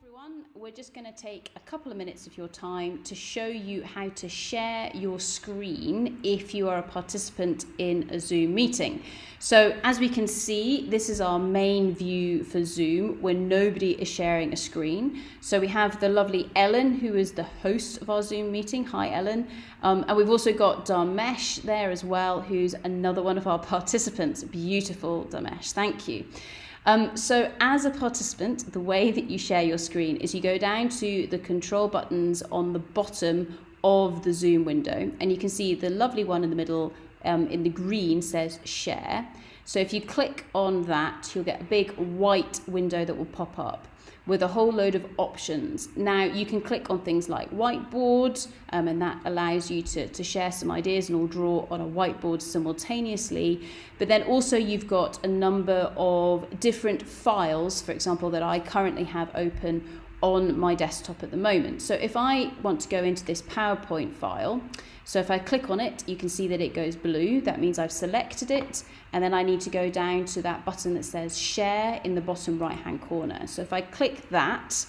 Everyone, we're just going to take a couple of minutes of your time to show you how to share your screen if you are a participant in a Zoom meeting. So as we can see, this is our main view for Zoom when nobody is sharing a screen. So we have the lovely Ellen, who is the host of our Zoom meeting. Hi, Ellen. And we've also got Dharmesh there as well, who's another one of our participants. Beautiful, Dharmesh. Thank you. So as a participant, the way that you share your screen is you go down to the control buttons on the bottom of the Zoom window, and you can see the lovely one in the middle in the green says share. So if you click on that, you'll get a big white window that will pop up with a whole load of options. Now you can click on things like whiteboard, and that allows you to share some ideas and all draw on a whiteboard simultaneously. But then also you've got a number of different files, for example, that I currently have open on my desktop at the moment. So if I want to go into this PowerPoint file, so if I click on it, you can see that it goes blue. That means I've selected it. And then I need to go down to that button that says share in the bottom right-hand corner. So if I click that,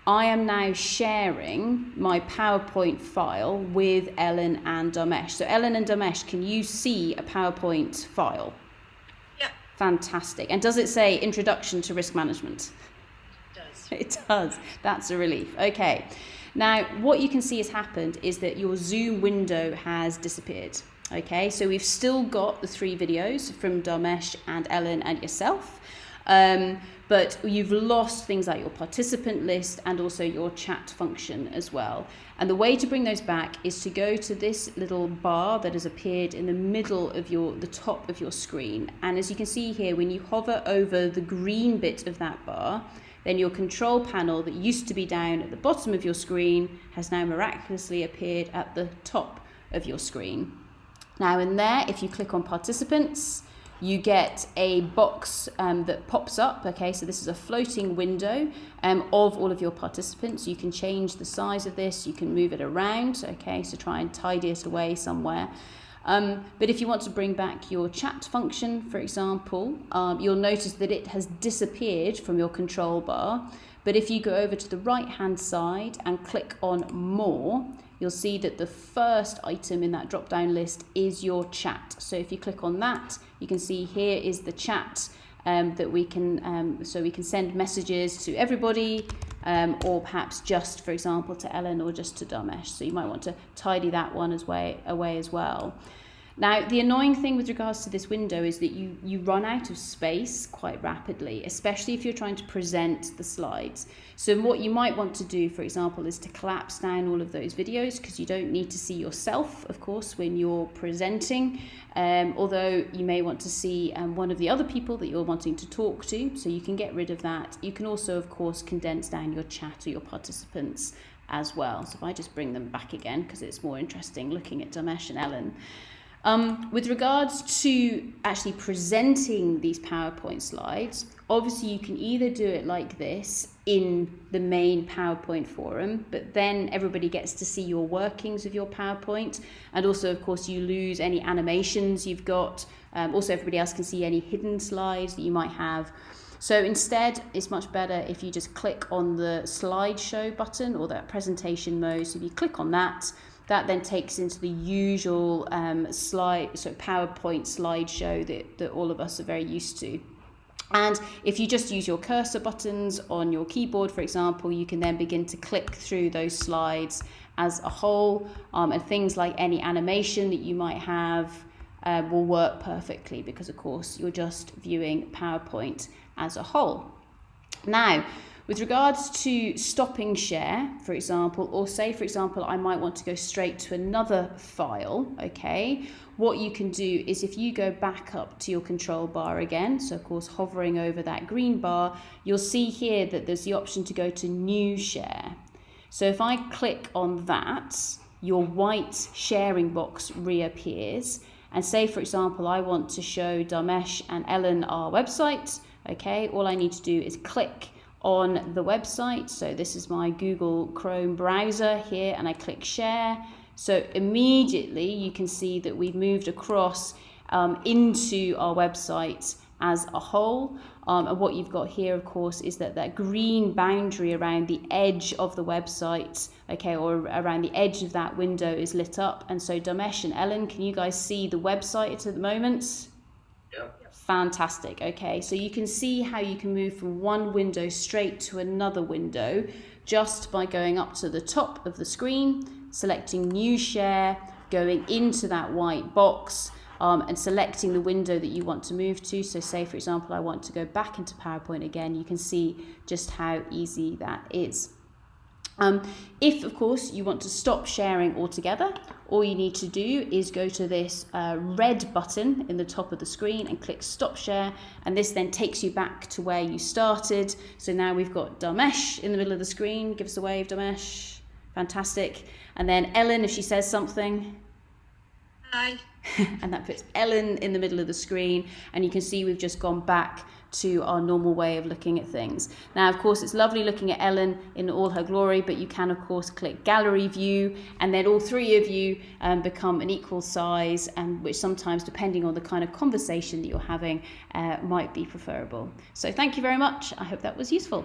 I am now sharing my PowerPoint file with Ellen and Dharmesh. So Ellen and Dharmesh, can you see a PowerPoint file? Yeah. Fantastic. And does it say Introduction to Risk Management? It does. It does. That's a relief. Okay. Now, what you can see has happened is that your Zoom window has disappeared. Okay, so we've still got the 3 videos from Dharmesh and Ellen and yourself, but you've lost things like your participant list and also your chat function as well. And the way to bring those back is to go to this little bar that has appeared in the middle of the top of your screen. And as you can see here, when you hover over the green bit of that bar, then your control panel that used to be down at the bottom of your screen has now miraculously appeared at the top of your screen. Now in there, if you click on participants, you get a box that pops up. Okay, so this is a floating window of all of your participants. You can change the size of this, you can move it around. Okay, so try and tidy it away somewhere. But if you want to bring back your chat function, for example, you'll notice that it has disappeared from your control bar. But if you go over to the right-hand side and click on More, you'll see that the first item in that drop-down list is your chat. So if you click on that, you can see here is the chat that we can, so we can send messages to everybody, or perhaps just, for example, to Ellen or just to Dharmesh. So you might want to tidy that one away as well. Now, the annoying thing with regards to this window is that you run out of space quite rapidly, especially if you're trying to present the slides. So what you might want to do, for example, is to collapse down all of those videos, because you don't need to see yourself, of course, when you're presenting, although you may want to see one of the other people that you're wanting to talk to, so you can get rid of that. You can also, of course, condense down your chat or your participants as well. So if I just bring them back again, because it's more interesting looking at Dharmesh and Ellen. With regards to actually presenting these PowerPoint slides, obviously you can either do it like this in the main PowerPoint forum, but then everybody gets to see your workings of your PowerPoint, and also, of course, you lose any animations you've got. Also, everybody else can see any hidden slides that you might have. So instead, it's much better if you just click on the slideshow button or that presentation mode. So if you click on that, that then takes into the usual PowerPoint slideshow that all of us are very used to. And if you just use your cursor buttons on your keyboard, for example, you can then begin to click through those slides as a whole, and things like any animation that you might have will work perfectly, because of course you're just viewing PowerPoint as a whole. Now, with regards to stopping share, for example, or say, for example, I might want to go straight to another file, okay? What you can do is if you go back up to your control bar again, so of course hovering over that green bar, you'll see here that there's the option to go to new share. So if I click on that, your white sharing box reappears. And say, for example, I want to show Dharmesh and Ellen our website, okay? All I need to do is click on the website. So this is my Google Chrome browser here, and I click share. So immediately you can see that we've moved across into our website as a whole. And what you've got here, of course, is that green boundary around the edge of the website, okay, or around the edge of that window is lit up. And so Dharmesh and Ellen, can you guys see the website at the moment? Yep. Fantastic. Okay, so you can see how you can move from one window straight to another window just by going up to the top of the screen, selecting New Share, going into that white box, and selecting the window that you want to move to. So say, for example, I want to go back into PowerPoint again. You can see just how easy that is. If, of course, you want to stop sharing altogether, all you need to do is go to this red button in the top of the screen and click Stop Share, and this then takes you back to where you started. So now we've got Dharmesh in the middle of the screen. Give us a wave, Dharmesh. Fantastic. And then Ellen, if she says something. Hi. And that puts Ellen in the middle of the screen, and you can see we've just gone back to our normal way of looking at things. Now, of course, it's lovely looking at Ellen in all her glory, but you can, of course, click Gallery View, and then all three of you become an equal size, and which sometimes, depending on the kind of conversation that you're having, might be preferable. So thank you very much. I hope that was useful.